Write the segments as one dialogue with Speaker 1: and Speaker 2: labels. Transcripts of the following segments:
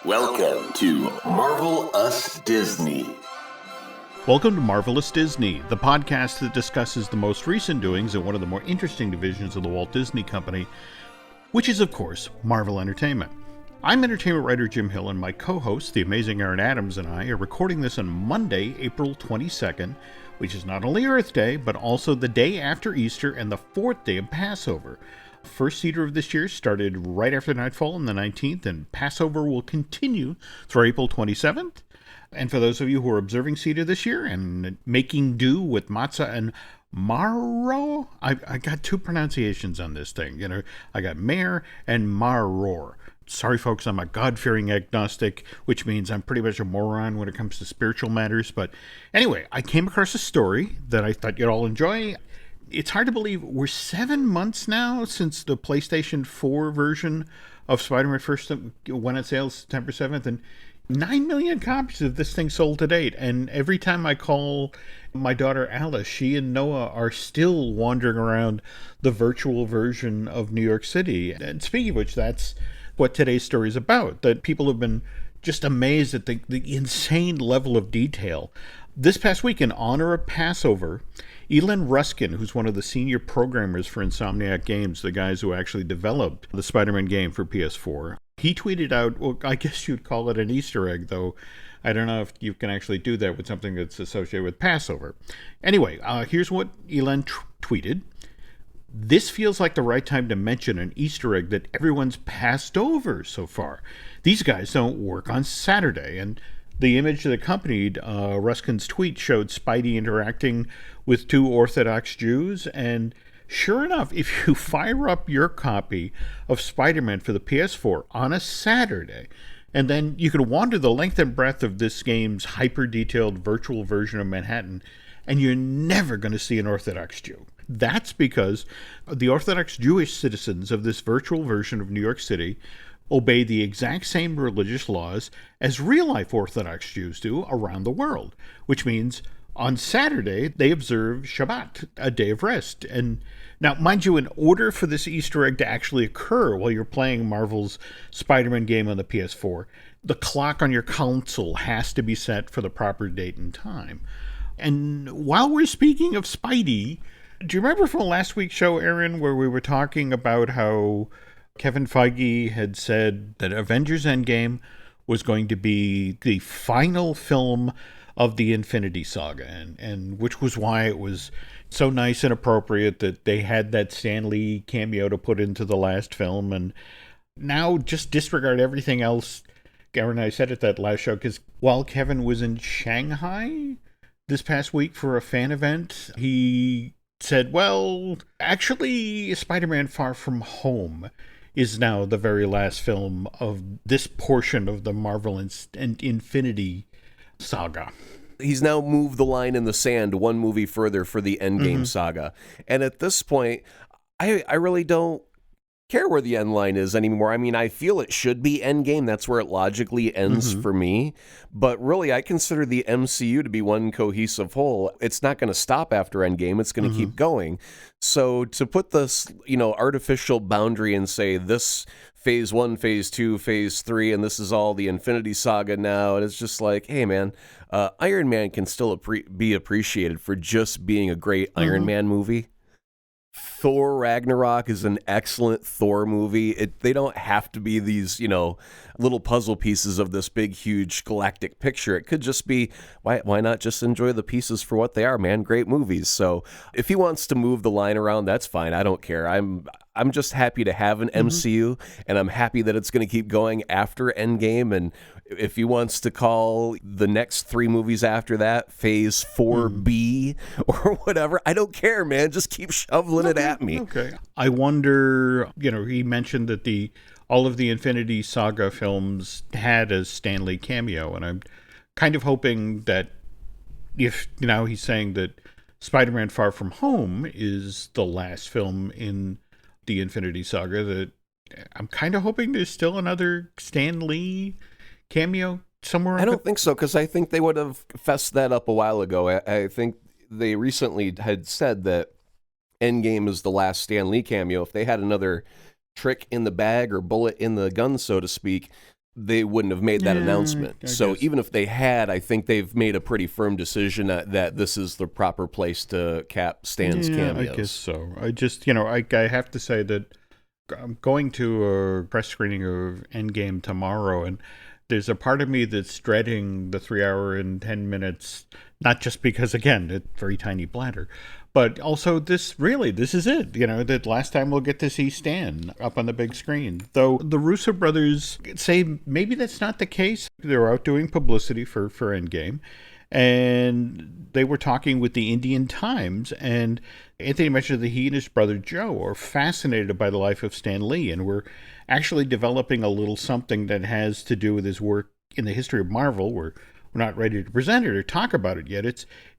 Speaker 1: Welcome to Marvel Us Disney.
Speaker 2: Welcome to Marvelous Disney, the podcast that discusses the most recent doings in one of the more interesting divisions of the Walt Disney Company, which is, of course, Marvel Entertainment. I'm entertainment writer Jim Hill, and my co-host, the amazing Aaron Adams, and I are recording this on Monday, April 22nd, which is not only Earth Day, but also the day after Easter and the fourth day of Passover. First Seder of this year started right after nightfall on the 19th, and Passover will continue through April 27th. And for those of you who are observing Seder this year and making do with matzah and maror, I got two pronunciations on this thing. I got mer and maror. Sorry, folks, I'm a God-fearing agnostic, which means I'm pretty much a moron when it comes to spiritual matters. But anyway, I came across a story that I thought you'd all enjoy. It's hard to believe we're 7 months now since the PlayStation 4 version of Spider-Man first went on sale September 7th, and 9 million copies of this thing sold to date. And every time I call my daughter Alice, she and Noah are still wandering around the virtual version of New York City. And speaking of which, that's what today's story is about, that people have been just amazed at the insane level of detail. This past week, in honor of Passover, Elon Ruskin, who's one of the senior programmers for Insomniac Games, the guys who actually developed the Spider-Man game for PS4, he tweeted out, well, I guess you'd call it an Easter egg, though I don't know if you can actually do that with something that's associated with Passover. Anyway, here's what Elon tweeted. This feels like the right time to mention an Easter egg that everyone's passed over so far. These guys don't work on Saturday. And the image that accompanied Ruskin's tweet showed Spidey interacting with two Orthodox Jews, and sure enough, if you fire up your copy of Spider-Man for the PS4 on a Saturday, and then you can wander the length and breadth of this game's hyper-detailed virtual version of Manhattan, and you're never going to see an Orthodox Jew. That's because the Orthodox Jewish citizens of this virtual version of New York City obey the exact same religious laws as real-life Orthodox Jews do around the world, which means on Saturday, they observe Shabbat, a day of rest. And now, mind you, in order for this Easter egg to actually occur while you're playing Marvel's Spider-Man game on the PS4, the clock on your console has to be set for the proper date and time. And while we're speaking of Spidey, do you remember from last week's show, Aaron, where we were talking about how Kevin Feige had said that Avengers Endgame was going to be the final film of the Infinity Saga, and which was why it was so nice and appropriate that they had that Stan Lee cameo to put into the last film. And now just disregard everything else. Aaron and I said at that last show, because while Kevin was in Shanghai this past week for a fan event, he said, well, actually, Spider-Man Far From Home is now the very last film of this portion of the Marvel and Infinity Saga.
Speaker 3: He's now moved the line in the sand one movie further for the Endgame saga. And at this point, I really don't care where the end line is anymore. I mean, I feel it should be Endgame. That's where it logically ends for me. But really, I consider the MCU to be one cohesive whole. It's not going to stop after Endgame. It's going to keep going. So to put this, artificial boundary and say this phase 1, phase 2, phase 3, and this is all the Infinity Saga now, and it's just like, hey, man, Iron Man can still be appreciated for just being a great Iron Man movie. Thor Ragnarok is an excellent Thor movie. They don't have to be these, little puzzle pieces of this big, huge galactic picture. It could just be, why not just enjoy the pieces for what they are, man? Great movies. So if he wants to move the line around, that's fine. I don't care. I'm just happy to have an MCU, and I'm happy that it's going to keep going after Endgame. And if he wants to call the next 3 movies after that Phase 4B or whatever, I don't care, man. Just keep shoveling it at me.
Speaker 2: Okay. I wonder, he mentioned that all of the Infinity Saga films had a Stan Lee cameo, and I'm kind of hoping that if now he's saying that Spider-Man Far From Home is the last film in the Infinity Saga, that I'm kind of hoping there's still another Stan Lee cameo somewhere.
Speaker 3: I don't think so, because I think they would have fessed that up a while ago. I think they recently had said that Endgame is the last Stan Lee cameo. If they had another trick in the bag or bullet in the gun, so to speak, they wouldn't have made that announcement.
Speaker 2: I
Speaker 3: So
Speaker 2: guess.
Speaker 3: even if they had, I think they've made a pretty firm decision that this is the proper place to cap Stan's cameos.
Speaker 2: I guess so. I just, I have to say that I'm going to a press screening of Endgame tomorrow, and there's a part of me that's dreading the 3 hour and 10 minutes, not just because, again, it's very tiny bladder, but also this is it. That last time we'll get to see Stan up on the big screen. Though the Russo brothers say maybe that's not the case. They're out doing publicity for Endgame. And they were talking with the Indian Times, and Anthony mentioned that he and his brother Joe are fascinated by the life of Stan Lee, and we're actually developing a little something that has to do with his work in the history of Marvel. We're not ready to present it or talk about it yet.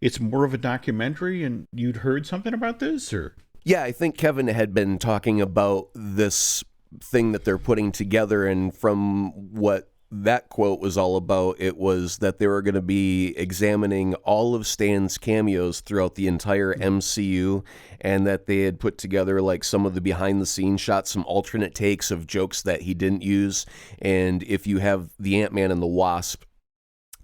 Speaker 2: It's more of a documentary, and you'd heard something about this, or?
Speaker 3: Yeah, I think Kevin had been talking about this thing that they're putting together, and from what that quote was all about, it was that they were going to be examining all of Stan's cameos throughout the entire MCU, and that they had put together like some of the behind the scenes shots, some alternate takes of jokes that he didn't use. And if you have the Ant-Man and the Wasp,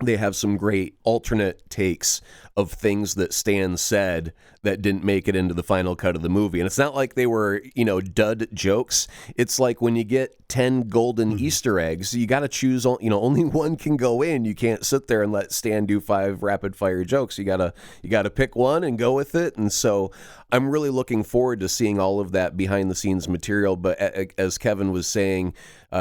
Speaker 3: they have some great alternate takes of things that Stan said that didn't make it into the final cut of the movie. And it's not like they were, dud jokes. It's like when you get 10 golden Easter eggs, you got to choose, only one can go in. You can't sit there and let Stan do 5 rapid fire jokes. You got to pick one and go with it. And so I'm really looking forward to seeing all of that behind the scenes material. But as Kevin was saying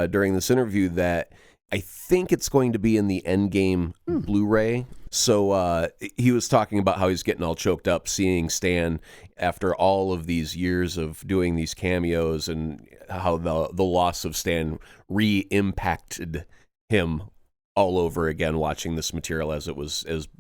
Speaker 3: during this interview, that I think it's going to be in the Endgame Blu-ray. So he was talking about how he's getting all choked up seeing Stan after all of these years of doing these cameos, and how the loss of Stan re-impacted him all over again watching this material as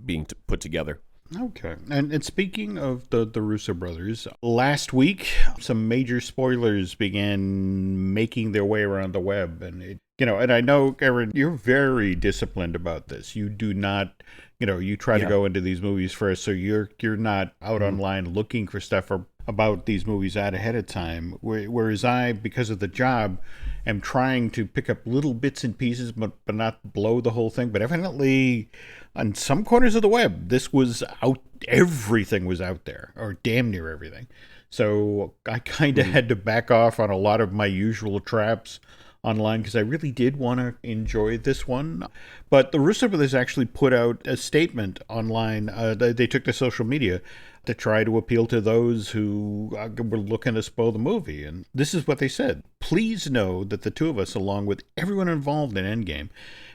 Speaker 3: being put together.
Speaker 2: Okay. And speaking of the Russo brothers, last week, some major spoilers began making their way around the web. And, and I know, Aaron, you're very disciplined about this. You do not, you try to go into these movies first. So you're not out online looking for stuff about these movies out ahead of time. Whereas I, because of the job, am trying to pick up little bits and pieces, but not blow the whole thing. But evidently, on some corners of the web, this was out. Everything was out there, or damn near everything. So I kind of had to back off on a lot of my usual traps online, because I really did want to enjoy this one. But the Russo brothers actually put out a statement online. They took to social media to try to appeal to those who were looking to spoil the movie. And this is what they said. Please know that the two of us, along with everyone involved in Endgame,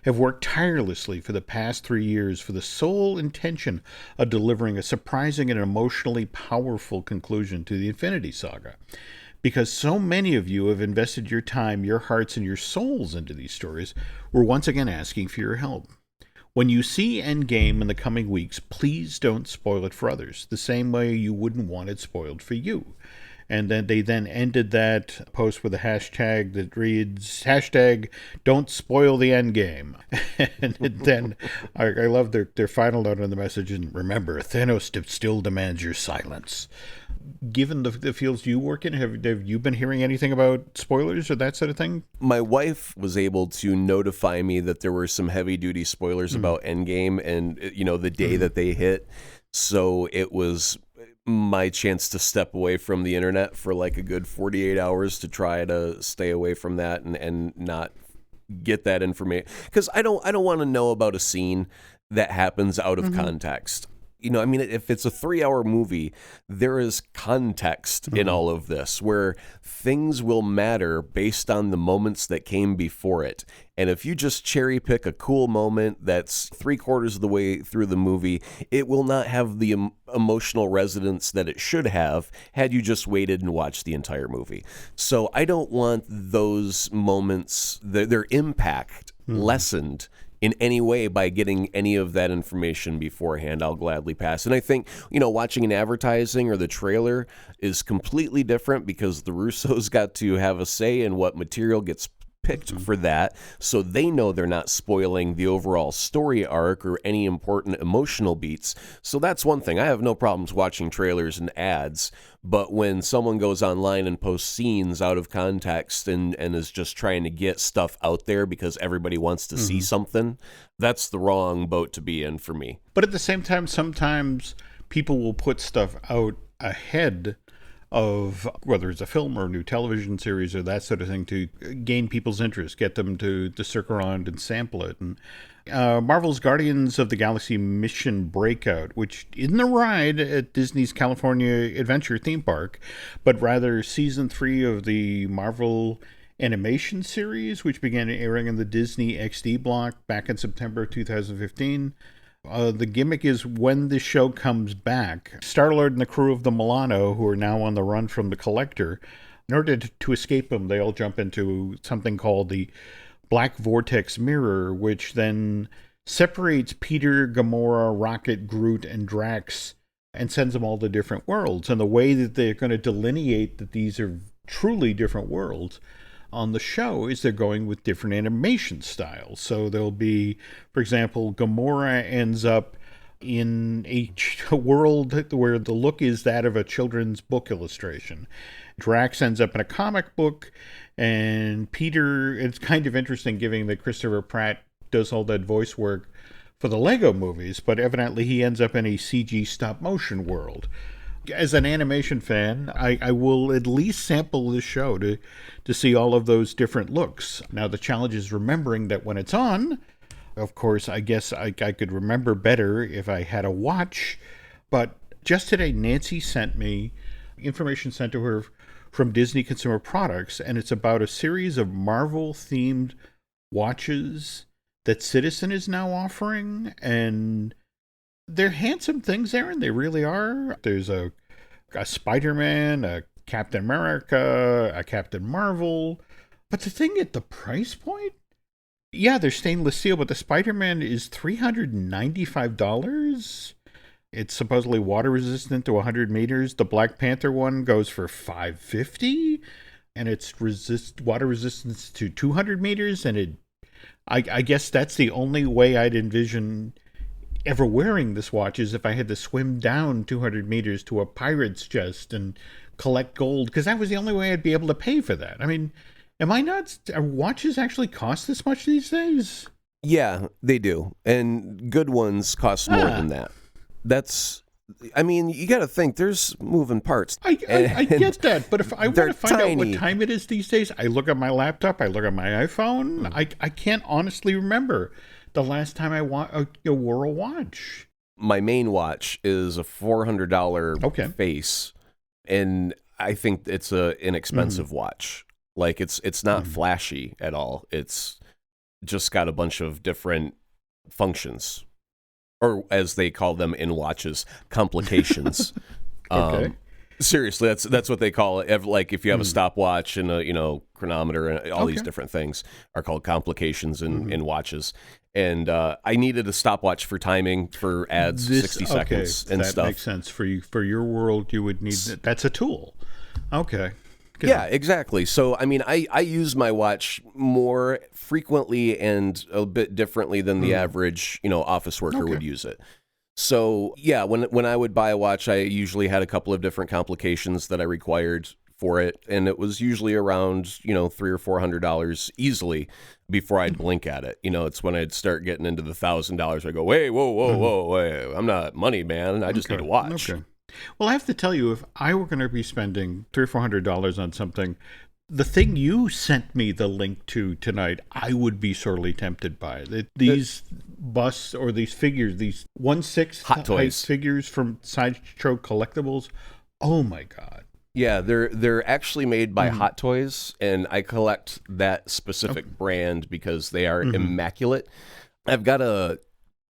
Speaker 2: have worked tirelessly for the past 3 years for the sole intention of delivering a surprising and emotionally powerful conclusion to the Infinity Saga. Because so many of you have invested your time, your hearts, and your souls into these stories, we're once again asking for your help. When you see Endgame in the coming weeks, please don't spoil it for others, the same way you wouldn't want it spoiled for you. And then they ended that post with a hashtag that reads, #Don't spoil the Endgame. And then I love their final note on the message, and remember, Thanos still demands your silence. Given the fields you work in, have you been hearing anything about spoilers or that sort of thing?
Speaker 3: My wife was able to notify me that there were some heavy-duty spoilers about Endgame, and the day that they hit. So it was my chance to step away from the internet for like a good 48 hours to try to stay away from that and not get that information, because I don't want to know about a scene that happens out of context. If it's a 3-hour movie, there is context in all of this, where things will matter based on the moments that came before it. And if you just cherry pick a cool moment that's 3/4 of the way through the movie, it will not have the emotional resonance that it should have had you just waited and watched the entire movie. So I don't want those moments, their impact lessened in any way by getting any of that information beforehand. I'll gladly pass. And I think, watching an advertising or the trailer is completely different, because the Russos got to have a say in what material gets picked for that, so they know they're not spoiling the overall story arc or any important emotional beats. So that's one thing. I have no problems watching trailers and ads, but when someone goes online and posts scenes out of context and is just trying to get stuff out there because everybody wants to see something, that's the wrong boat to be in for me.
Speaker 2: But at the same time, sometimes people will put stuff out ahead of whether it's a film or a new television series or that sort of thing to gain people's interest, get them to stick around and sample it. And Marvel's Guardians of the Galaxy Mission Breakout, which isn't a ride at Disney's California Adventure theme park, but rather season 3 of the Marvel animation series, which began airing in the Disney XD block back in September 2015. The gimmick is when the show comes back, Star-Lord and the crew of the Milano, who are now on the run from the Collector, in order to escape him, they all jump into something called the Black Vortex Mirror, which then separates Peter, Gamora, Rocket, Groot, and Drax and sends them all to different worlds. And the way that they're going to delineate that these are truly different worlds on the show is they're going with different animation styles. So there'll be, for example, Gamora ends up in a world where the look is that of a children's book illustration. Drax ends up in a comic book, and Peter, it's kind of interesting given that Christopher Pratt does all that voice work for the Lego movies, but evidently he ends up in a CG stop motion world. As an animation fan, I will at least sample this show to see all of those different looks. Now, the challenge is remembering that when it's on, of course, I guess I could remember better if I had a watch. But just today, Nancy sent me information sent to her from Disney Consumer Products, and it's about a series of Marvel-themed watches that Citizen is now offering, and they're handsome things, Aaron. They really are. There's a Spider-Man, a Captain America, a Captain Marvel. But the thing at the price point, yeah, they're stainless steel, but the Spider-Man is $395. It's supposedly water resistant to 100 meters. The Black Panther one goes for $550, and it's water resistance to 200 meters. And I guess that's the only way I'd envision ever wearing this watch is if I had to swim down 200 meters to a pirate's chest and collect gold, because that was the only way I'd be able to pay for that. I mean, am I nuts? Are watches actually cost this much these days?
Speaker 3: Yeah, they do. And good ones cost more than that. I mean, you got to think there's moving parts.
Speaker 2: I get that, but if I want to find out what time it is these days, I look at my laptop, I look at my iPhone. I can't honestly remember the last time I wore a watch.
Speaker 3: My main watch is a $400 face, and I think it's an inexpensive watch. Like it's not flashy at all. It's just got a bunch of different functions, or as they call them in watches, complications.
Speaker 2: Okay.
Speaker 3: Seriously, that's what they call it. Like if you have a stopwatch and a chronometer and all these different things are called complications in watches. And I needed a stopwatch for timing for ads, 60 seconds and stuff.
Speaker 2: That makes sense for you. For your world, you would need that's a tool. Okay. Good.
Speaker 3: Yeah, exactly. So, I mean, I use my watch more frequently and a bit differently than the average, office worker would use it. So, yeah, when I would buy a watch, I usually had a couple of different complications that I required for it, and it was usually around, $300 or $400 easily before I'd blink at it. It's when I'd start getting into the $1,000, I go, wait, whoa, I'm not money, man. I just need a watch.
Speaker 2: Okay. Well, I have to tell you, if I were going to be spending $300 or $400 on something, the thing you sent me the link to tonight, I would be sorely tempted by. These busts or these figures, these 1/6
Speaker 3: Hot Toys
Speaker 2: figures from Sideshow Collectibles. Oh my God.
Speaker 3: Yeah, they're actually made by Hot Toys, and I collect that specific brand because they are immaculate. I've got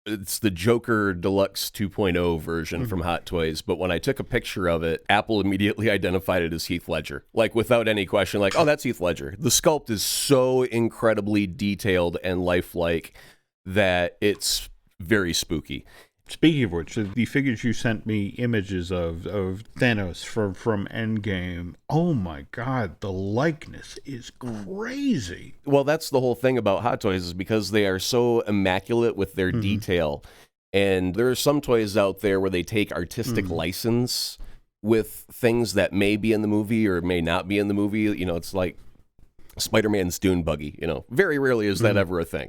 Speaker 3: it's the Joker Deluxe 2.0 version from Hot Toys, but when I took a picture of it, Apple immediately identified it as Heath Ledger. Like, without any question, like, oh, that's Heath Ledger. The sculpt is so incredibly detailed and lifelike that it's very spooky.
Speaker 2: Speaking of which, the figures you sent me images of Thanos from Endgame, oh my God, the likeness is crazy.
Speaker 3: Well, that's the whole thing about Hot Toys is because they are so immaculate with their detail. And there are some toys out there where they take artistic license with things that may be in the movie or may not be in the movie. You know, it's like Spider-Man's dune buggy, you know, very rarely is that ever a thing.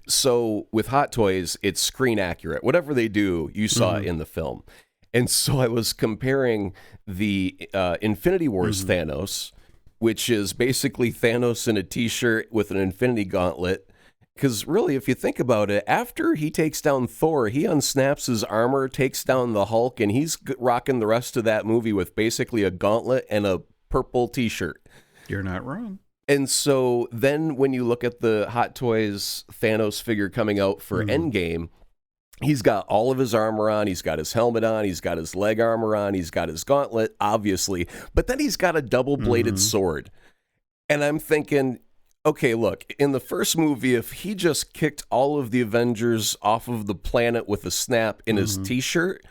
Speaker 3: So with Hot Toys, it's screen accurate. Whatever they do, you saw it in the film. And so I was comparing the Infinity Wars Thanos, which is basically Thanos in a t-shirt with an Infinity Gauntlet. Because really, if you think about it, after he takes down Thor, he unsnaps his armor, takes down the Hulk, and he's rocking the rest of that movie with basically a gauntlet and a purple t-shirt.
Speaker 2: You're not wrong.
Speaker 3: And so then when you look at the Hot Toys Thanos figure coming out for Endgame, he's got all of his armor on, he's got his helmet on, he's got his leg armor on, he's got his gauntlet, obviously, but then he's got a double-bladed sword. And I'm thinking, okay, look, in the first movie, if he just kicked all of the Avengers off of the planet with a snap in his t-shirt,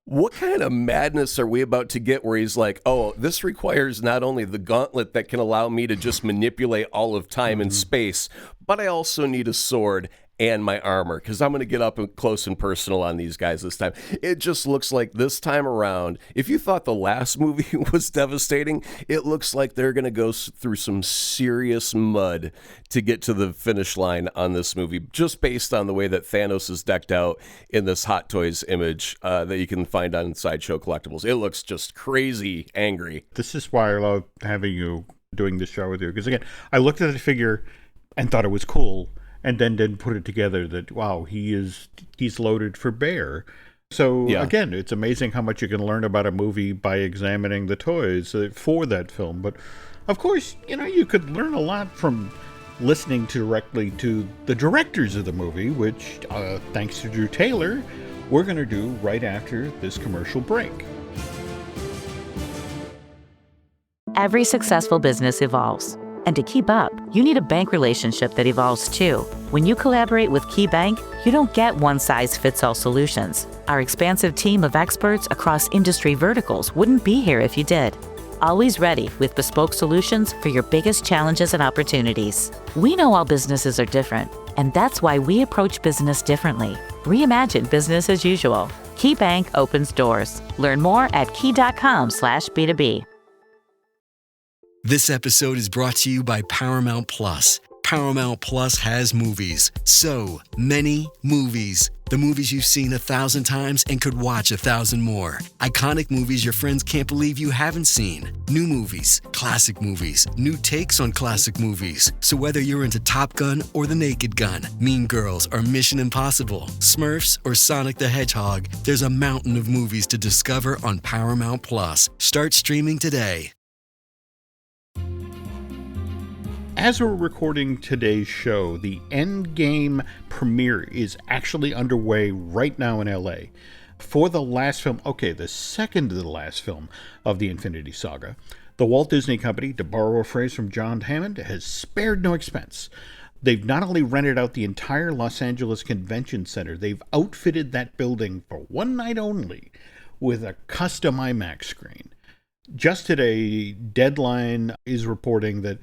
Speaker 3: what kind of madness are we about to get where he's like, oh, this requires not only the gauntlet that can allow me to just manipulate all of time and space, but I also need a sword and my armor because I'm going to get up and close and personal on these guys this time. It just looks like this time around, if you thought the last movie was devastating, it looks like they're going to go through some serious mud to get to the finish line on this movie, just based on the way that Thanos is decked out in this Hot Toys image that you can find on Sideshow Collectibles. It looks just crazy angry.
Speaker 2: This is why I love having you doing this show with you. Because again, I looked at the figure and thought it was cool, and then didn't put it together that, wow, he's loaded for bear. So, again, it's amazing how much you can learn about a movie by examining the toys for that film. But, of course, you know, you could learn a lot from listening directly to the directors of the movie, which, thanks to Drew Taylor, we're going to do right after this commercial break.
Speaker 4: Every successful business evolves. And to keep up, you need a bank relationship that evolves too. When you collaborate with KeyBank, you don't get one-size-fits-all solutions. Our expansive team of experts across industry verticals wouldn't be here if you did. Always ready with bespoke solutions for your biggest challenges and opportunities. We know all businesses are different, and that's why we approach business differently. Reimagine business as usual. KeyBank opens doors. Learn more at key.com/B2B.
Speaker 5: This episode is brought to you by Paramount Plus. Paramount Plus has movies. So many movies. The movies you've seen 1,000 times and could watch 1,000 more. Iconic movies your friends can't believe you haven't seen. New movies, classic movies, new takes on classic movies. So whether you're into Top Gun or The Naked Gun, Mean Girls or Mission Impossible, Smurfs or Sonic the Hedgehog, there's a mountain of movies to discover on Paramount Plus. Start streaming today.
Speaker 2: As we're recording today's show, the Endgame premiere is actually underway right now in LA. For the last film, the second to the last film of the Infinity Saga, the Walt Disney Company, to borrow a phrase from John Hammond, has spared no expense. They've not only rented out the entire Los Angeles Convention Center, they've outfitted that building for one night only with a custom IMAX screen. Just today, Deadline is reporting that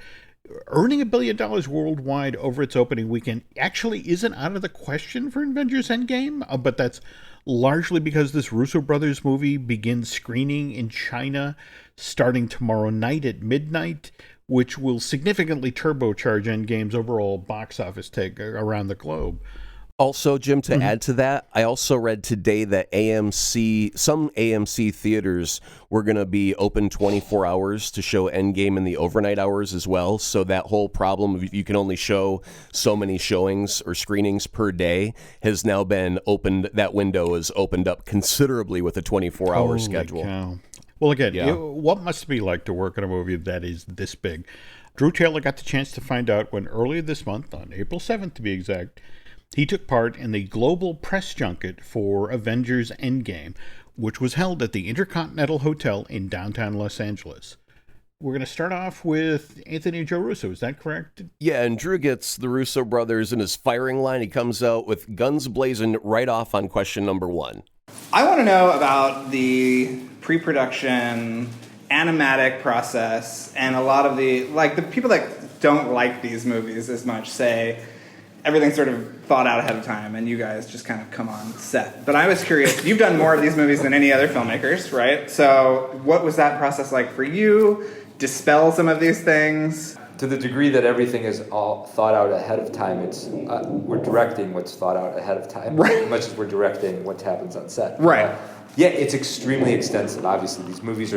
Speaker 2: earning $1 billion worldwide over its opening weekend actually isn't out of the question for Avengers Endgame, but that's largely because this Russo Brothers movie begins screening in China starting tomorrow night at midnight, which will significantly turbocharge Endgame's overall box office take around the globe.
Speaker 3: Also, Jim, to add to that, I also read today that some AMC theaters were going to be open 24 hours to show Endgame in the overnight hours as well. So that whole problem of you can only show so many showings or screenings per day has now been opened. That window is opened up considerably with a 24-hour schedule.
Speaker 2: Cow. Well, again, what must it be like to work on a movie that is this big? Drew Taylor got the chance to find out when earlier this month, on April 7th to be exact, he took part in the global press junket for Avengers Endgame, which was held at the Intercontinental Hotel in downtown Los Angeles. We're going to start off with Anthony and Joe Russo. Is that correct?
Speaker 3: Yeah, and Drew gets the Russo brothers in his firing line. He comes out with guns blazing right off on question number 1.
Speaker 6: I want to know about the pre-production animatic process, and a lot of the people that don't like these movies as much say everything's sort of thought out ahead of time, and you guys just kind of come on set. But I was curious, you've done more of these movies than any other filmmakers, right? So what was that process like for you? Dispel some of these things?
Speaker 7: To the degree that everything is all thought out ahead of time, it's we're directing what's thought out ahead of time,
Speaker 6: right,
Speaker 7: as much as we're directing what happens on set.
Speaker 6: Right.
Speaker 7: Yeah, it's extremely extensive. Obviously, these movies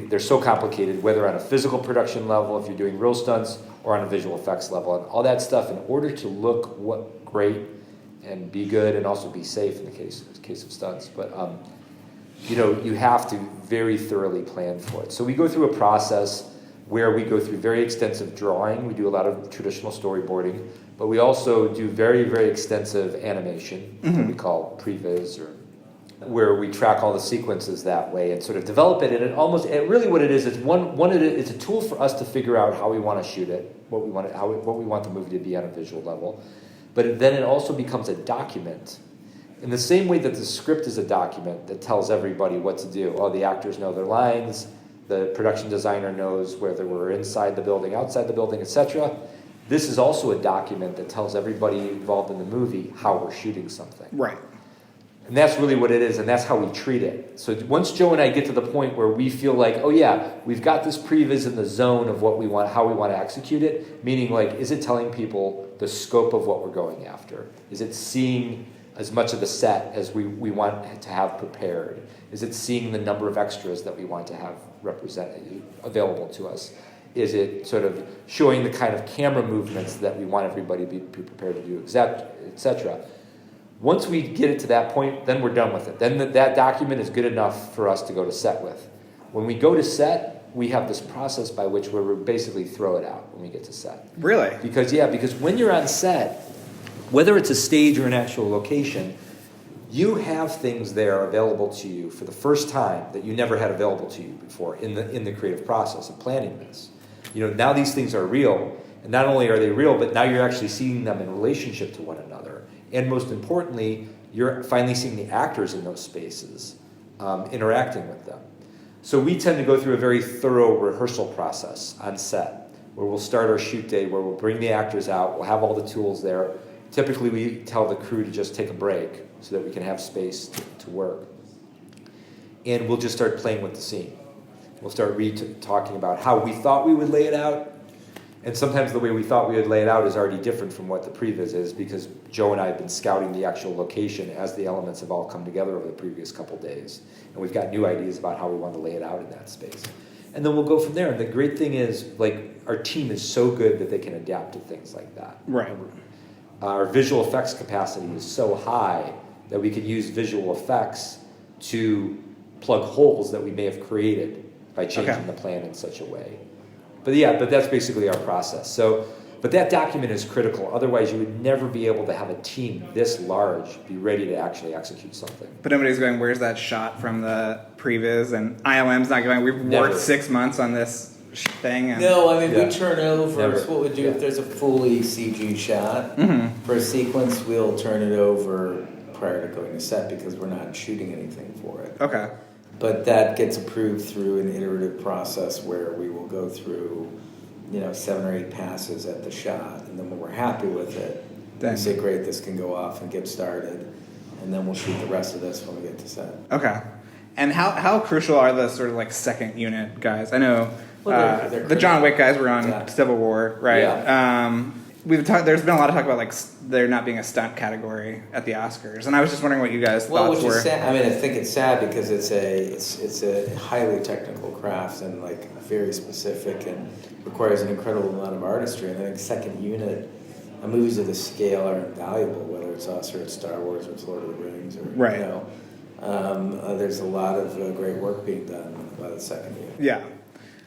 Speaker 7: they're so complicated, whether on a physical production level, if you're doing real stunts, or on a visual effects level, and all that stuff. In order to look great and be good, and also be safe in the case of stunts, but you have to very thoroughly plan for it. So we go through a process where we go through very extensive drawing. We do a lot of traditional storyboarding, but we also do very, very extensive animation, that we call previs, or where we track all the sequences that way and sort of develop it. And really what it is, it's a tool for us to figure out how we want to shoot it, what we want the movie to be on a visual level. But then it also becomes a document. In the same way that the script is a document that tells everybody what to do. Oh, the actors know their lines, the production designer knows whether we're inside the building, outside the building, etc. This is also a document that tells everybody involved in the movie how we're shooting something.
Speaker 6: Right.
Speaker 7: And that's really what it is, and that's how we treat it. So once Joe and I get to the point where we feel like, oh yeah, we've got this previs in the zone of what we want, how we want to execute it, meaning like, is it telling people the scope of what we're going after? Is it seeing as much of the set as we want to have prepared? Is it seeing the number of extras that we want to have available to us? Is it sort of showing the kind of camera movements that we want everybody to be prepared to do, etc.? Once we get it to that point, then we're done with it. Then that document is good enough for us to go to set with. When we go to set, we have this process by which we basically throw it out when we get to set.
Speaker 6: Really?
Speaker 7: Because when you're on set, whether it's a stage or an actual location, you have things there available to you for the first time that you never had available to you before in the creative process of planning this. Now these things are real, and not only are they real, but now you're actually seeing them in relationship to one another. And most importantly, you're finally seeing the actors in those spaces, interacting with them. So we tend to go through a very thorough rehearsal process on set, where we'll start our shoot day, where we'll bring the actors out, we'll have all the tools there. Typically, we tell the crew to just take a break so that we can have space to work. And we'll just start playing with the scene. We'll start talking about how we thought we would lay it out. And sometimes the way we thought we would lay it out is already different from what the previs is, because Joe and I have been scouting the actual location as the elements have all come together over the previous couple days. And we've got new ideas about how we want to lay it out in that space. And then we'll go from there. And the great thing is, our team is so good that they can adapt to things like that.
Speaker 6: Right.
Speaker 7: Our visual effects capacity is so high that we can use visual effects to plug holes that we may have created by changing the plan in such a way. But that's basically our process. But that document is critical. Otherwise, you would never be able to have a team this large be ready to actually execute something.
Speaker 6: But nobody's going, where's that shot from the previs? And ILM's not going, we've
Speaker 7: Never.
Speaker 6: worked 6 months on this thing. And
Speaker 8: No, we turn over.
Speaker 7: Never.
Speaker 8: It's what we do if there's a fully CG shot. For a sequence, we'll turn it over prior to going to set because we're not shooting anything for it.
Speaker 6: Okay.
Speaker 8: But that gets approved through an iterative process where we will go through, 7 or 8 passes at the shot, and then when we're happy with it, then we say, great, this can go off and get started, and then we'll shoot the rest of this when we get to set.
Speaker 6: Okay. And how crucial are the sort of second unit guys? I know
Speaker 8: they're
Speaker 6: the John Wick guys were on Civil War, right?
Speaker 8: Yeah.
Speaker 6: There's been a lot of talk about there not being a stunt category at the Oscars, and I was just wondering what you guys thoughts
Speaker 8: which
Speaker 6: were.
Speaker 8: is sad. I think it's sad because it's a highly technical craft and very specific and requires an incredible amount of artistry. And I think second unit, movies of this scale are invaluable, whether it's us or it's Star Wars or it's Lord of the Rings or
Speaker 6: right.
Speaker 8: There's a lot of great work being done by the second unit.
Speaker 6: Yeah.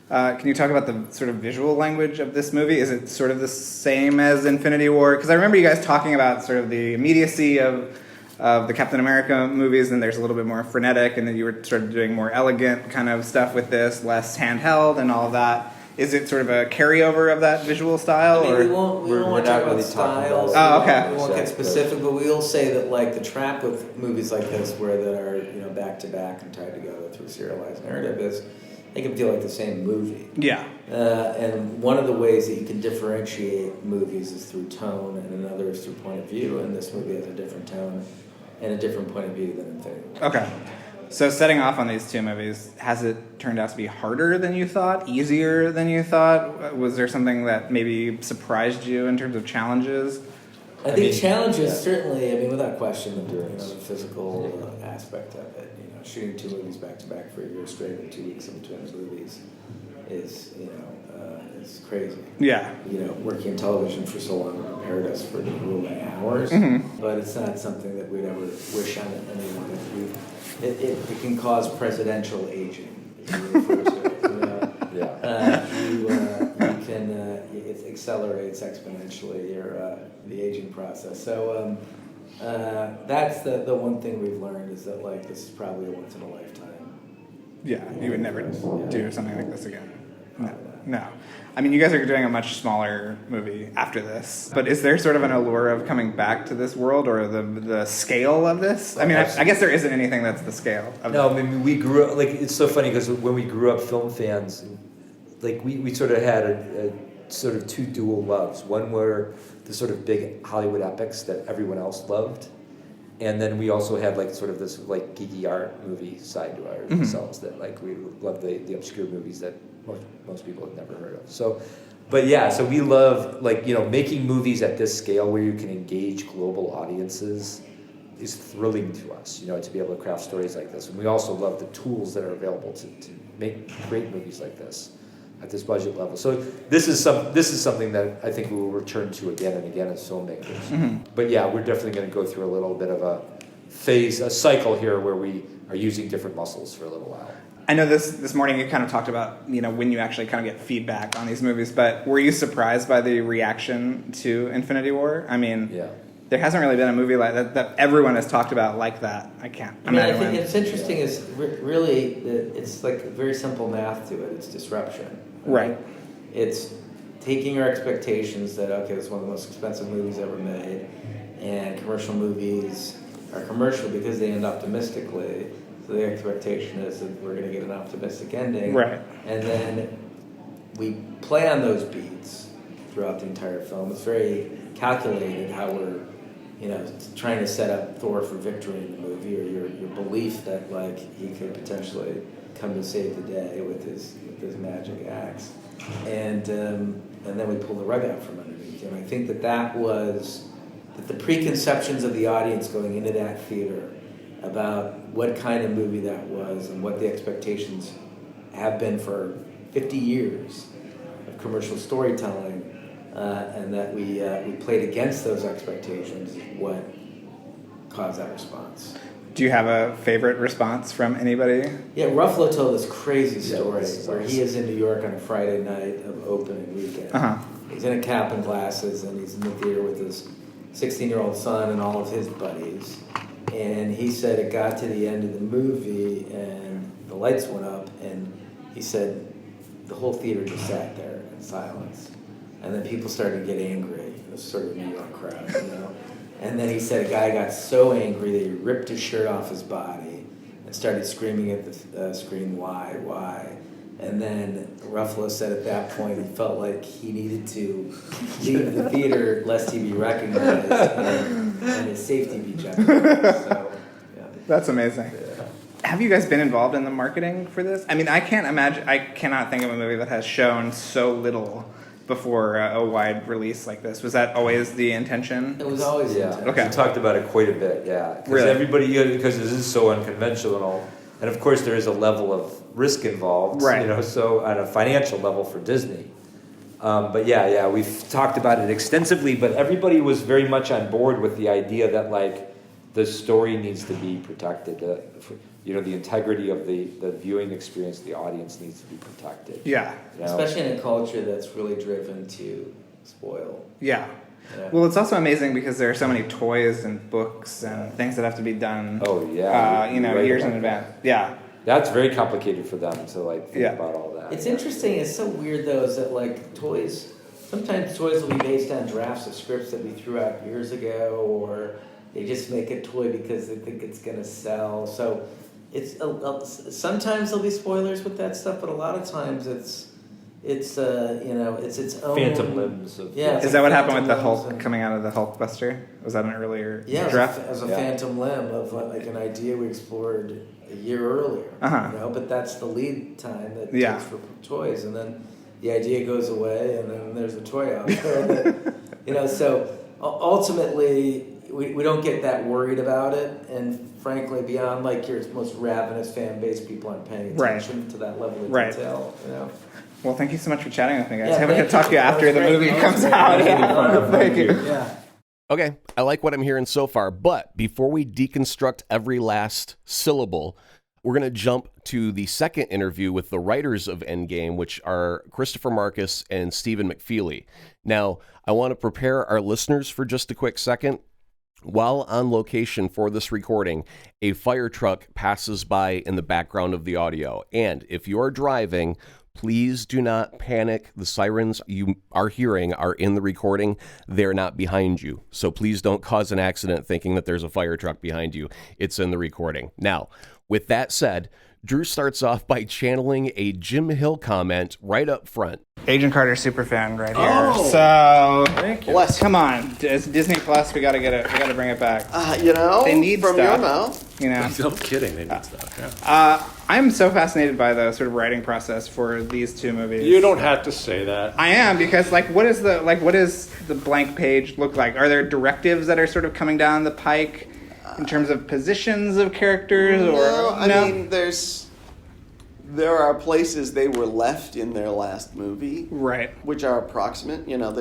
Speaker 6: Can you talk about the sort of visual language of this movie? Is it sort of the same as Infinity War? Because I remember you guys talking about sort of the immediacy of the Captain America movies, and there's a little bit more frenetic, and then you were sort of doing more elegant kind of stuff with this, less handheld and all of that. Is it sort of a carryover of that visual style?
Speaker 8: I mean,
Speaker 6: or
Speaker 8: we won't
Speaker 7: We're
Speaker 8: talk
Speaker 7: not
Speaker 8: about
Speaker 7: really
Speaker 8: styles.
Speaker 7: talking
Speaker 6: about it. Oh, okay.
Speaker 8: We won't get specific, but we will say that like the trap with movies like this, where that are back to back and tied together through serialized narrative, is they can feel like the same movie.
Speaker 6: Yeah.
Speaker 8: And one of the ways that you can differentiate movies is through tone, and another is through point of view. And this movie has a different tone and a different point of view than Infinity War.
Speaker 6: Okay. So setting off on these two movies, has it turned out to be harder than you thought? Easier than you thought? Was there something that maybe surprised you in terms of challenges?
Speaker 8: I think challenges certainly. I mean, without question, the physical aspect of it. Shooting two movies back to back for a year straight with 2 weeks in between movies is is crazy.
Speaker 6: Yeah.
Speaker 8: Working in television for so long prepared us for the grueling hours, but it's not something that we'd ever wish on anyone. It can cause presidential aging, as you refer to it. It accelerates exponentially the aging process. So that's the one thing we've learned, is that like this is probably a once in a lifetime.
Speaker 6: Yeah, you would never do something like this again. No. I mean, you guys are doing a much smaller movie after this, but is there sort of an allure of coming back to this world, or the scale of this? I mean, I guess there isn't anything that's the scale of
Speaker 7: No, I mean, we grew up, like, it's so funny because when we grew up film fans, like, we sort of had a sort of two dual loves. One were the sort of big Hollywood epics that everyone else loved, and then we also had like sort of this like geeky art movie side to ourselves that like we love the obscure movies that most people have never heard of. So, but yeah, so we love like making movies at this scale where you can engage global audiences is thrilling to us. To be able to craft stories like this, and we also love the tools that are available to make great movies like this at this budget level. So this is something that I think we will return to again and again as filmmakers. But yeah, we're definitely going to go through a little bit of a cycle here where we are using different muscles for a little while.
Speaker 6: I know this morning you kind of talked about, when you actually kind of get feedback on these movies, but were you surprised by the reaction to Infinity War? I mean, there hasn't really been a movie like that everyone has talked about like that. I can't imagine.
Speaker 8: I think it's interesting is really it's like very simple math to it. It's disruption.
Speaker 6: Right.
Speaker 8: It's taking your expectations that, okay, this is one of the most expensive movies ever made, and commercial movies are commercial because they end optimistically. So the expectation is that we're going to get an optimistic ending.
Speaker 6: Right.
Speaker 8: And then we play on those beats throughout the entire film. It's very calculated how we're, trying to set up Thor for victory in the movie, or your belief that like he could potentially come to save the day with his magic axe, and then we pull the rug out from underneath him. I think that the preconceptions of the audience going into that theater about what kind of movie that was and what the expectations have been for 50 years of commercial storytelling, and that we played against those expectations is what caused that response.
Speaker 6: Do you have a favorite response from anybody?
Speaker 8: Yeah, Ruffalo told this crazy story where he is in New York on a Friday night of opening weekend. He's in a cap and glasses, and he's in the theater with his 16-year-old son and all of his buddies. And he said it got to the end of the movie, and the lights went up, and he said the whole theater just sat there in silence. And then people started to get angry. It was sort of a New York crowd, And then he said a guy got so angry that he ripped his shirt off his body and started screaming at the screen, why? And then Ruffalo said at that point he felt like he needed to leave the theater lest he be recognized and his safety be jeopardized. So, yeah.
Speaker 6: That's amazing. Yeah. Have you guys been involved in the marketing for this? I mean, I cannot think of a movie that has shown so little before a wide release like this. Was that always the intention?
Speaker 8: It was always the intention.
Speaker 7: Okay. We talked about it quite a bit, yeah. Because
Speaker 6: really?
Speaker 7: Everybody, because this is so unconventional, and of course there is a level of risk involved,
Speaker 6: right.
Speaker 7: So on a financial level for Disney. But yeah, we've talked about it extensively, but everybody was very much on board with the idea that like the story needs to be protected. The integrity of the viewing experience, the audience needs to be protected.
Speaker 6: Yeah.
Speaker 8: Especially in a culture that's really driven to spoil.
Speaker 6: Yeah. Well, it's also amazing because there are so many toys and books and things that have to be done.
Speaker 7: Oh yeah.
Speaker 6: Years in advance. Yeah.
Speaker 7: That's very complicated for them to think about all that.
Speaker 8: It's interesting. It's so weird though. Is that like toys? Sometimes toys will be based on drafts of scripts that we threw out years ago, or they just make a toy because they think it's going to sell. So it's sometimes there'll be spoilers with that stuff, but a lot of times it's its own
Speaker 7: Phantom limbs.
Speaker 6: Is that what happened with the Hulk coming out of the Hulkbuster? Was that an earlier draft?
Speaker 8: As a phantom limb of like an idea we explored a year earlier. But that's the lead time that it takes for toys, and then the idea goes away, and then there's a toy out there. That, so ultimately, we don't get that worried about it, and frankly, beyond like your most ravenous fan base, people aren't paying attention to that level of detail.
Speaker 6: Well, thank you so much for chatting with me, guys. I'm going to talk to you after the movie comes out. Thank you.
Speaker 8: Yeah.
Speaker 3: Okay, I like what I'm hearing so far, but before we deconstruct every last syllable, we're going to jump to the second interview with the writers of Endgame, which are Christopher Marcus and Stephen McFeely. Now, I want to prepare our listeners for just a quick second. While on location for this recording, a fire truck passes by in the background of the audio. And if you're driving, please do not panic. The sirens you are hearing are in the recording. They're not behind you. So please don't cause an accident thinking that there's a fire truck behind you. It's in the recording. Now, with that said, Drew starts off by channeling a Jim Hill comment right up front.
Speaker 6: Agent Carter superfan right here.
Speaker 9: Oh,
Speaker 6: so
Speaker 9: thank you.
Speaker 6: Come on, Disney Plus. We got to get it. We got to bring it back. They need
Speaker 9: from
Speaker 6: stuff.
Speaker 9: your mouth.
Speaker 7: No kidding, they need stuff. Yeah.
Speaker 6: I'm so fascinated by the sort of writing process for these two movies.
Speaker 10: You don't have to say that.
Speaker 6: I am, because what does the blank page look like? Are there directives that are sort of coming down the pike in terms of positions of characters?
Speaker 9: I mean, there are places they were left in their last movie,
Speaker 6: right,
Speaker 9: which are approximate. You have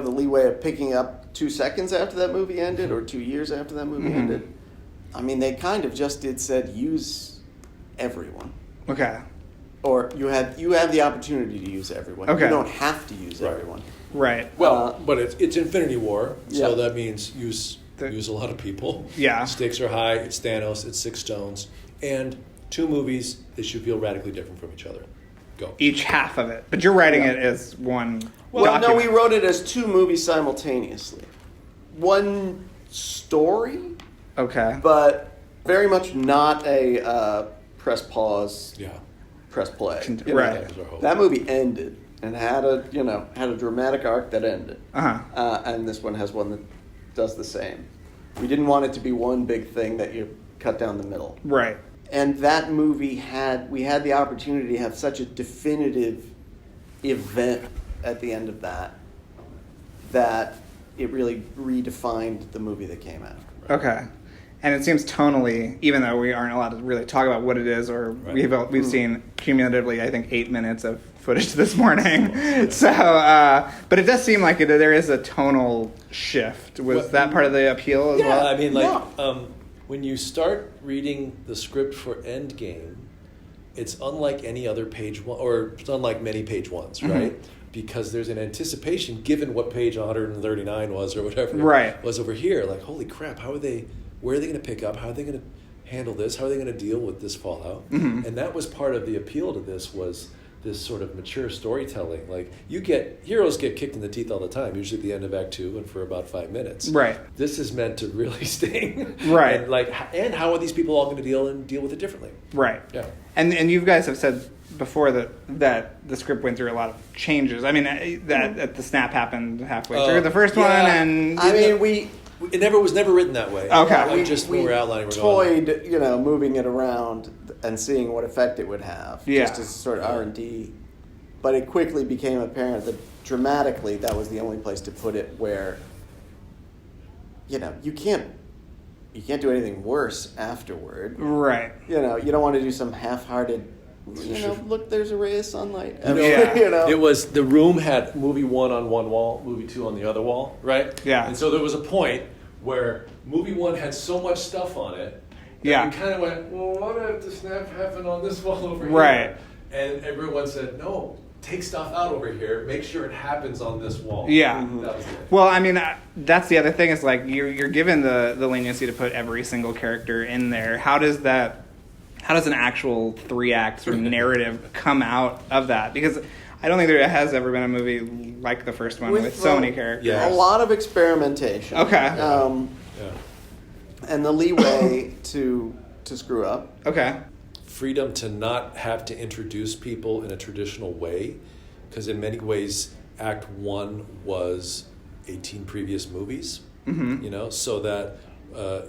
Speaker 9: the leeway of picking up 2 seconds after that movie ended, or 2 years after that movie ended. I mean, they kind of just said use everyone.
Speaker 6: Okay.
Speaker 9: Or you have the opportunity to use everyone.
Speaker 6: Okay.
Speaker 9: You don't have to use everyone.
Speaker 6: Right.
Speaker 10: Well, but it's Infinity War, so that means use a lot of people.
Speaker 6: Yeah.
Speaker 10: Stakes are high. It's Thanos. It's 6 stones. And 2 movies, they should feel radically different from each other. Go.
Speaker 6: Each half of it. But you're writing it as one
Speaker 9: Well,
Speaker 6: document.
Speaker 9: no, we wrote it as 2 movies simultaneously. One story,
Speaker 6: okay,
Speaker 9: but very much not a press pause, press play.
Speaker 6: Right.
Speaker 9: That movie ended and had a dramatic arc that ended. And this one has one that does the same. We didn't want it to be one big thing that you cut down the middle.
Speaker 6: Right.
Speaker 9: And that movie had the opportunity to have such a definitive event at the end of that it really redefined the movie that came after.
Speaker 6: Okay. And it seems tonally, even though we aren't allowed to really talk about what it is, or we've seen cumulatively, I think, 8 minutes of footage this morning. So, but it does seem like there is a tonal shift. Was that part of the appeal as well?
Speaker 10: I mean, when you start reading the script for Endgame, it's unlike any other page one, or it's unlike many page ones, right? Because there's an anticipation, given what page 139 was or whatever was over here. Like, holy crap, where are they going to pick up? How are they going to handle this? How are they going to deal with this fallout? And that was part of the appeal to this, was this sort of mature storytelling. Like, heroes get kicked in the teeth all the time, usually at the end of Act 2 and for about 5 minutes.
Speaker 6: Right.
Speaker 10: This is meant to really sting.
Speaker 6: Right.
Speaker 10: And how are these people all going to deal with it differently?
Speaker 6: Right.
Speaker 10: Yeah.
Speaker 6: And you guys have said before that the script went through a lot of changes. I mean, that the snap happened halfway through the first one, and
Speaker 9: I mean,
Speaker 10: it was never written that way.
Speaker 6: Okay.
Speaker 10: We were outlining. We're
Speaker 9: toyed, moving it around and seeing what effect it would have, just as sort of R&D. But it quickly became apparent that dramatically that was the only place to put it, where you can't do anything worse afterward.
Speaker 6: Right.
Speaker 9: You don't want to do some half-hearted. Look, there's a ray of sunlight.
Speaker 10: It was, the room had movie 1 on one wall, movie 2 on the other wall, right?
Speaker 6: Yeah.
Speaker 10: And so there was a point where movie 1 had so much stuff on it.
Speaker 6: Yeah.
Speaker 10: We kind of went, well, what if the snap happened on this wall over here?
Speaker 6: Right.
Speaker 10: And everyone said, no, take stuff out over here. Make sure it happens on this wall.
Speaker 6: Yeah.
Speaker 10: That was it.
Speaker 6: Well, I mean, that's the other thing, is like you're given the leniency to put every single character in there. How how does an actual 3-act sort of narrative come out of that? Because I don't think there has ever been a movie like the first one with so many characters.
Speaker 10: Yeah.
Speaker 9: A lot of experimentation.
Speaker 6: Okay.
Speaker 9: And the leeway to screw up.
Speaker 6: Okay.
Speaker 10: Freedom to not have to introduce people in a traditional way, because in many ways Act 1 was 18 previous movies, so that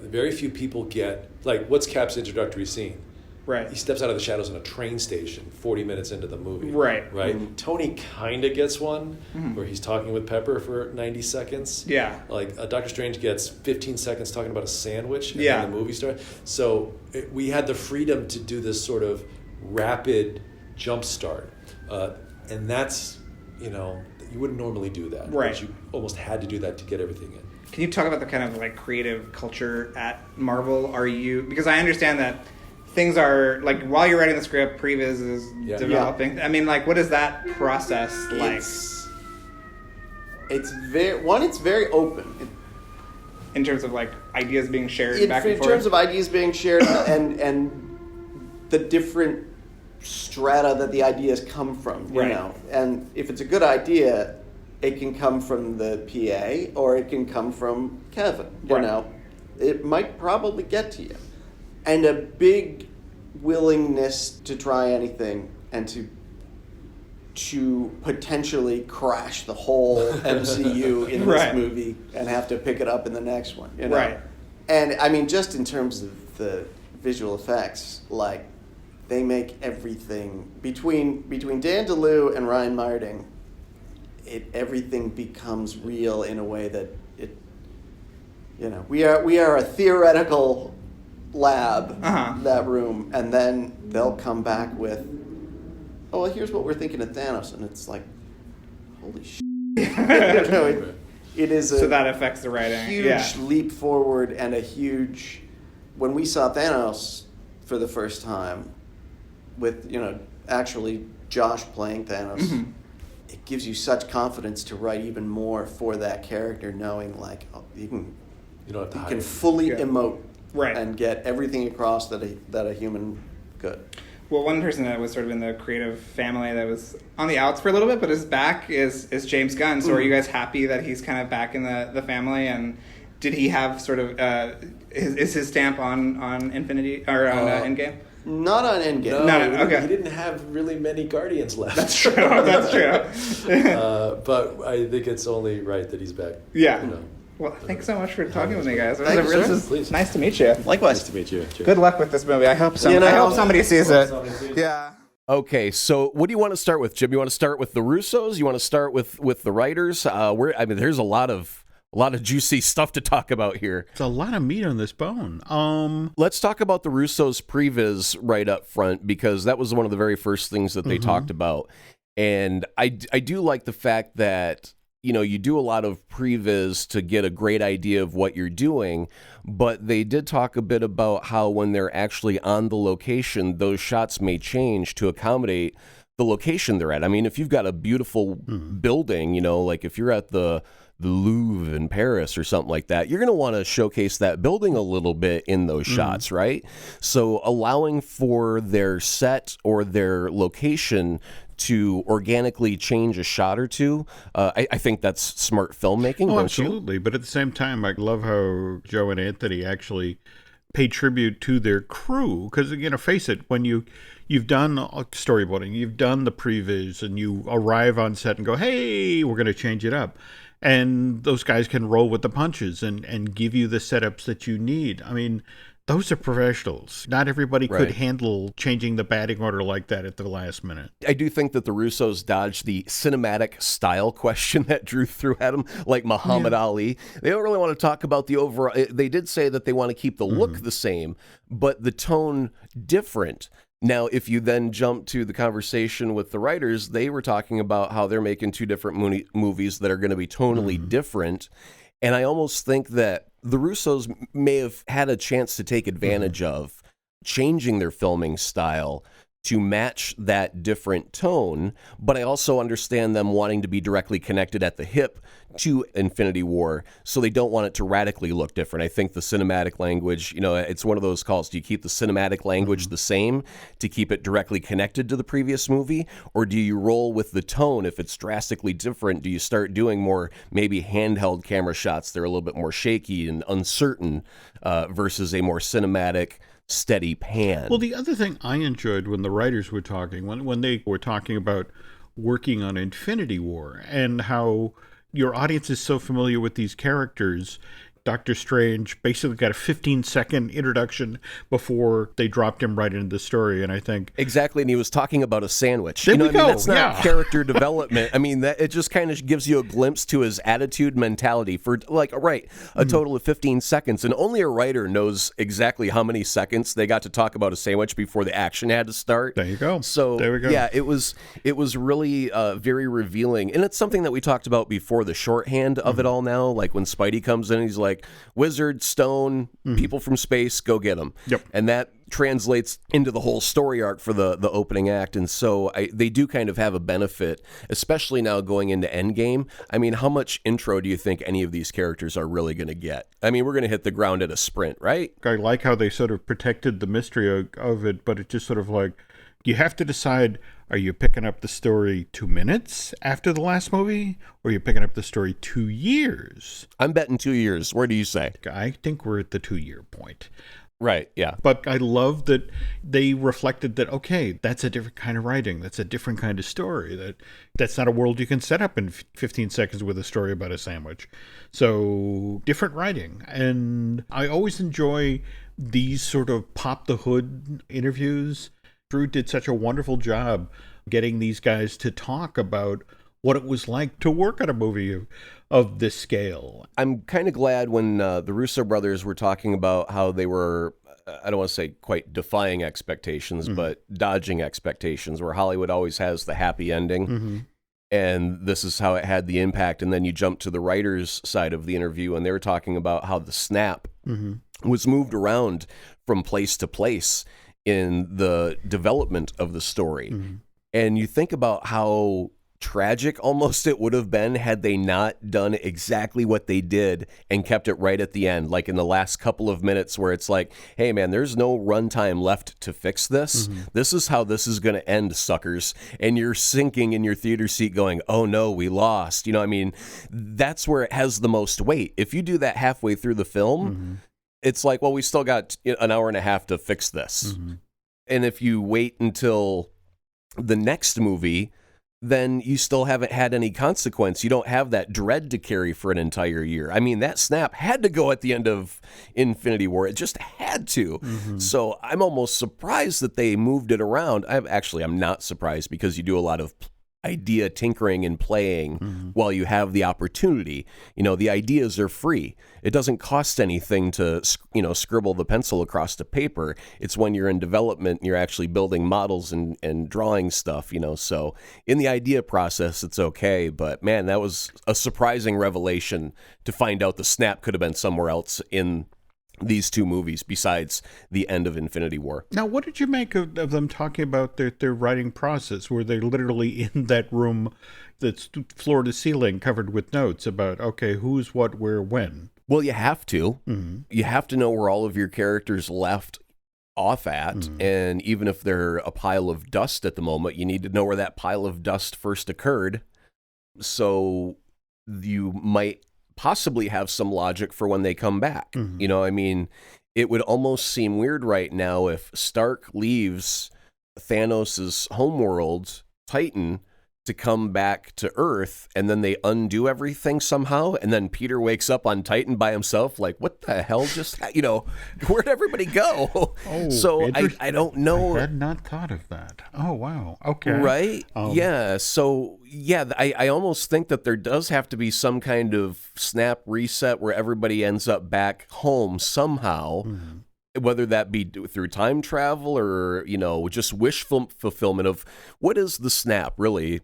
Speaker 10: very few people get, like, what's Cap's introductory scene?
Speaker 6: Right.
Speaker 10: He steps out of the shadows in a train station 40 minutes into the movie.
Speaker 6: Right.
Speaker 10: Right? Tony kind of gets one where he's talking with Pepper for 90 seconds.
Speaker 6: Yeah.
Speaker 10: Like, Doctor Strange gets 15 seconds talking about a sandwich and
Speaker 6: Yeah.
Speaker 10: then the movie starts. So we had the freedom to do this sort of rapid jump start. And that's, you wouldn't normally do that.
Speaker 6: Right.
Speaker 10: But you almost had to do that to get everything in.
Speaker 6: Can you talk about the kind of like creative culture at Marvel? Because I understand that things are like, while you're writing the script, previs is developing.
Speaker 9: Yeah.
Speaker 6: I mean, like, what is that process like?
Speaker 9: It's very open.
Speaker 6: In terms of like ideas being shared back and forth?
Speaker 9: In terms of ideas being shared and the different strata that the ideas come from, you know. And if it's a good idea, it can come from the PA or it can come from Kevin, you know. It might probably get to you. And a big willingness to try anything and to potentially crash the whole MCU in this movie and have to pick it up in the next one, you know.
Speaker 6: Right.
Speaker 9: And I mean, just in terms of the visual effects, like, they make everything between Dan DeLue and Ryan Marding, everything becomes real in a way that we are a theoretical lab, that room, and then they'll come back with, oh, well, here's what we're thinking of Thanos, and it's like, holy shit. It is
Speaker 6: so that affects the writing.
Speaker 9: Huge leap forward and a huge, when we saw Thanos for the first time with, actually Josh playing Thanos, it gives you such confidence to write even more for that character, knowing like, oh, you can fully emote and get everything across that a human could.
Speaker 6: Well, one person that was sort of in the creative family that was on the outs for a little bit, but is back, is James Gunn. So are you guys happy that he's kind of back in the family? And did he have sort of his stamp on Infinity or on Endgame?
Speaker 9: Not on Endgame.
Speaker 6: No, okay.
Speaker 10: He didn't have really many Guardians left.
Speaker 6: That's true. That's true.
Speaker 10: But I think it's only right that he's back.
Speaker 6: Yeah. Well, thanks so much for talking with me, guys.
Speaker 9: This
Speaker 6: is nice to meet you.
Speaker 9: Likewise.
Speaker 10: Nice to meet you.
Speaker 6: Good luck with this movie. I hope I hope somebody sees it. Yeah.
Speaker 3: Okay, so what do you want to start with, Jim? You want to start with the Russos? You want to start with the writers? There's a lot of juicy stuff to talk about here.
Speaker 2: There's a lot of meat on this bone.
Speaker 3: Let's talk about the Russos' previs right up front, because that was one of the very first things that they talked about. And I do like the fact that, you do a lot of previs to get a great idea of what you're doing, but they did talk a bit about how when they're actually on the location, those shots may change to accommodate the location they're at. I mean, if you've got a beautiful building, like if you're at the Louvre in Paris or something like that, you're going to want to showcase that building a little bit in those shots, right? So allowing for their set or their location to organically change a shot or two, I think that's smart filmmaking.
Speaker 2: Oh, absolutely. But at the same time, I love how Joe and Anthony actually pay tribute to their crew, because, face it, when you've done storyboarding, you've done the previs, and you arrive on set and go, hey, we're going to change it up. And those guys can roll with the punches and give you the setups that you need. I mean, those are professionals. Not everybody could handle changing the batting order like that at the last minute.
Speaker 3: I do think that the Russos dodged the cinematic style question that Drew threw at them, like Muhammad Ali. They don't really want to talk about the overall. They did say that they want to keep the look the same, but the tone different. Now, if you then jump to the conversation with the writers, they were talking about how they're making two different movies that are going to be tonally different. And I almost think that the Russos may have had a chance to take advantage of changing their filming style to match that different tone, but I also understand them wanting to be directly connected at the hip to Infinity War, so they don't want it to radically look different. I think the cinematic language, it's one of those calls. Do you keep the cinematic language the same to keep it directly connected to the previous movie, or do you roll with the tone? If it's drastically different, do you start doing more maybe handheld camera shots that are a little bit more shaky and uncertain versus a more cinematic, steady pan?
Speaker 2: Well, the other thing I enjoyed when the writers were talking, when they were talking about working on Infinity War and how your audience is so familiar with these characters. Doctor Strange basically got a 15-second introduction before they dropped him right into the story, and I think...
Speaker 3: Exactly, and he was talking about a sandwich.
Speaker 2: There we go,
Speaker 3: That's not character development. It just kind of gives you a glimpse to his attitude, mentality for, a total of 15 seconds, and only a writer knows exactly how many seconds they got to talk about a sandwich before the action had to start.
Speaker 2: There you go.
Speaker 3: So,
Speaker 2: there we go.
Speaker 3: Yeah, it was really very revealing, and it's something that we talked about before, the shorthand of it all now, like when Spidey comes in, he's like, wizard, stone, people from space, go get them.
Speaker 2: Yep.
Speaker 3: And that translates into the whole story arc for the opening act. And so they do kind of have a benefit, especially now going into Endgame. I mean, how much intro do you think any of these characters are really going to get? I mean, we're going to hit the ground at a sprint, right?
Speaker 2: I like how they sort of protected the mystery of it, but it just sort of like, you have to decide, are you picking up the story 2 minutes after the last movie, or are you picking up the story 2 years?
Speaker 3: I'm betting 2 years. Where do you say?
Speaker 2: I think we're at the 2-year point.
Speaker 3: Right, yeah.
Speaker 2: But I love that they reflected that, okay, that's a different kind of writing. That's a different kind of story. That's not a world you can set up in 15 seconds with a story about a sandwich. So, different writing. And I always enjoy these sort of pop the hood interviews. Drew did such a wonderful job getting these guys to talk about what it was like to work on a movie of this scale.
Speaker 3: I'm kind of glad when the Russo brothers were talking about how they were, I don't want to say quite defying expectations, but dodging expectations, where Hollywood always has the happy ending. And this is how it had the impact. And then you jump to the writers' side of the interview, and they were talking about how the snap was moved around from place to place in the development of the story. And you think about how tragic almost it would have been had they not done exactly what they did and kept it right at the end, like in the last couple of minutes, where it's like, hey man, there's no runtime left to fix this. This is how this is going to end, suckers. And you're sinking in your theater seat going, oh no, we lost. That's where it has the most weight. If you do that halfway through the film, it's like, well, we still got an hour and a half to fix this. And if you wait until the next movie, then you still haven't had any consequence. You don't have that dread to carry for an entire year. I mean, that snap had to go at the end of Infinity War. It just had to. So I'm almost surprised that they moved it around. I'm not surprised, because you do a lot of idea tinkering and playing while you have the opportunity. The ideas are free. It doesn't cost anything to, scribble the pencil across the paper. It's when you're in development, you're actually building models and drawing stuff, So in the idea process, it's okay. But man, that was a surprising revelation to find out the snap could have been somewhere else in these two movies besides the end of Infinity War.
Speaker 2: Now, what did you make of them talking about their writing process? Were they literally in that room that's floor to ceiling covered with notes about, okay, who's, what, where, when?
Speaker 3: Well, you have to. You have to know where all of your characters left off at. And even if they're a pile of dust at the moment, you need to know where that pile of dust first occurred. So you might possibly have some logic for when they come back. It would almost seem weird right now if Stark leaves Thanos' homeworld, Titan, to come back to Earth, and then they undo everything somehow, and then Peter wakes up on Titan by himself, like, what the hell just, where'd everybody go? So I don't know.
Speaker 2: I had not thought of that. Oh, wow. Okay.
Speaker 3: Right? Yeah. So, yeah, I almost think that there does have to be some kind of snap reset where everybody ends up back home somehow. Whether that be through time travel or, just wish fulfillment of what is the snap, really?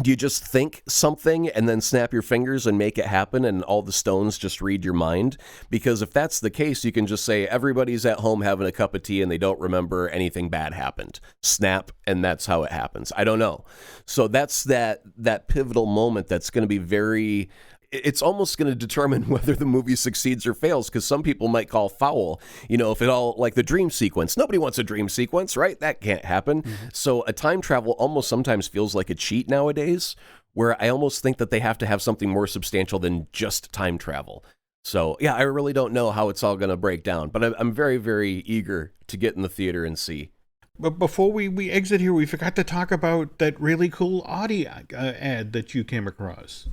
Speaker 3: Do you just think something and then snap your fingers and make it happen and all the stones just read your mind? Because if that's the case, you can just say everybody's at home having a cup of tea and they don't remember anything bad happened. Snap, and that's how it happens. I don't know. So that's that pivotal moment that's going to be very... It's almost going to determine whether the movie succeeds or fails, because some people might call foul, if it all, like the dream sequence. Nobody wants a dream sequence, right? That can't happen. Mm-hmm. So a time travel almost sometimes feels like a cheat nowadays, where I almost think that they have to have something more substantial than just time travel. So, yeah, I really don't know how it's all going to break down, but I'm very, very eager to get in the theater and see.
Speaker 2: But before we exit here, we forgot to talk about that really cool Audi ad that you came across.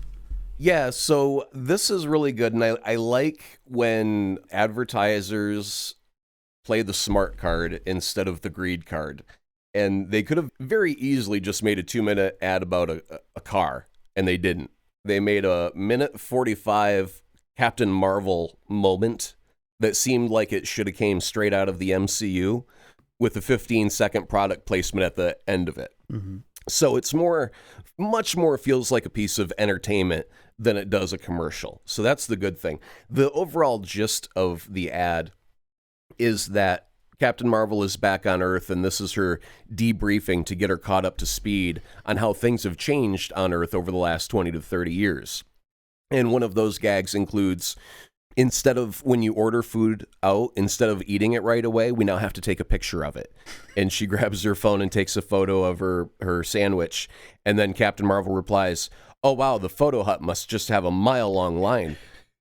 Speaker 3: Yeah, so this is really good, and I like when advertisers play the smart card instead of the greed card. And they could have very easily just made a 2-minute ad about a car, and they didn't. They made a 1:45 Captain Marvel moment that seemed like it should have came straight out of the MCU with a 15-second product placement at the end of it. Mm-hmm. So it's much more feels like a piece of entertainment than it does a commercial. So that's the good thing. The overall gist of the ad is that Captain Marvel is back on Earth, and this is her debriefing to get her caught up to speed on how things have changed on Earth over the last 20 to 30 years. And one of those gags includes, instead of when you order food out, instead of eating it right away, we now have to take a picture of it. And she grabs her phone and takes a photo of her sandwich. And then Captain Marvel replies, "Oh, wow, the photo hut must just have a mile-long line."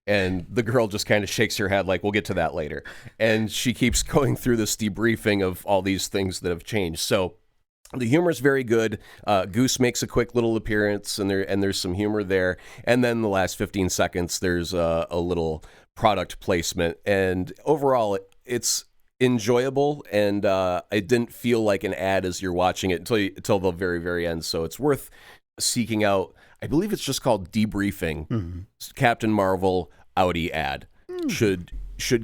Speaker 3: And the girl just kind of shakes her head like, we'll get to that later. And she keeps going through this debriefing of all these things that have changed. So the humor is very good. Goose makes a quick little appearance, and there's some humor there. And then the last 15 seconds, there's a little product placement. And overall, it's enjoyable, and it didn't feel like an ad as you're watching it until the very, very end. So it's worth seeking out. I believe it's just called Debriefing. Mm-hmm. Captain Marvel Audi ad should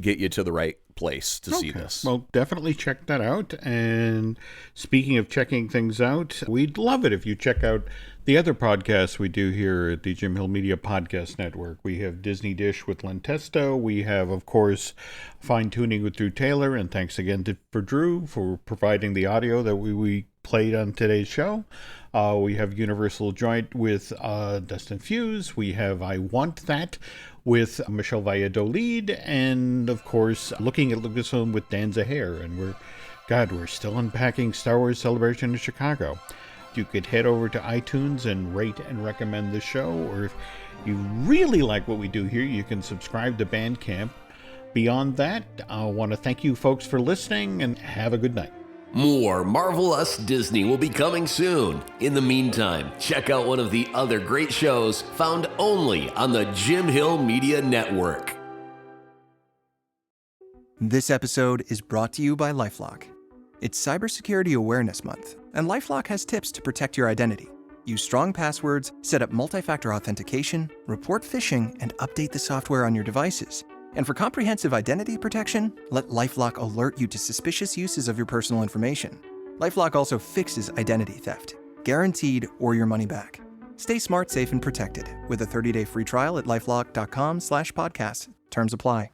Speaker 3: get you to the right place to see this.
Speaker 2: Well, definitely check that out. And speaking of checking things out, we'd love it if you check out the other podcasts we do here at the Jim Hill Media Podcast Network. We have Disney Dish with Len Testo. We have, of course, Fine Tuning with Drew Taylor. And thanks again for Drew for providing the audio that we played on today's show. We have Universal Joint with Dustin Fuse. We have I Want That with Michelle Valladolid. And, of course, Looking at Lucasfilm with Dan Zahair. And we're still unpacking Star Wars Celebration in Chicago. You could head over to iTunes and rate and recommend the show. Or if you really like what we do here, you can subscribe to Bandcamp. Beyond that, I want to thank you folks for listening, and have a good night.
Speaker 1: More Marvel Us Disney will be coming soon. In the meantime, check out one of the other great shows found only on the Jim Hill Media Network.
Speaker 11: This episode is brought to you by LifeLock. It's Cybersecurity Awareness Month, and LifeLock has tips to protect your identity. Use strong passwords, set up multi-factor authentication, report phishing, and update the software on your devices. And for comprehensive identity protection, let LifeLock alert you to suspicious uses of your personal information. LifeLock also fixes identity theft, guaranteed or your money back. Stay smart, safe, and protected with a 30-day free trial at LifeLock.com/podcast. Terms apply.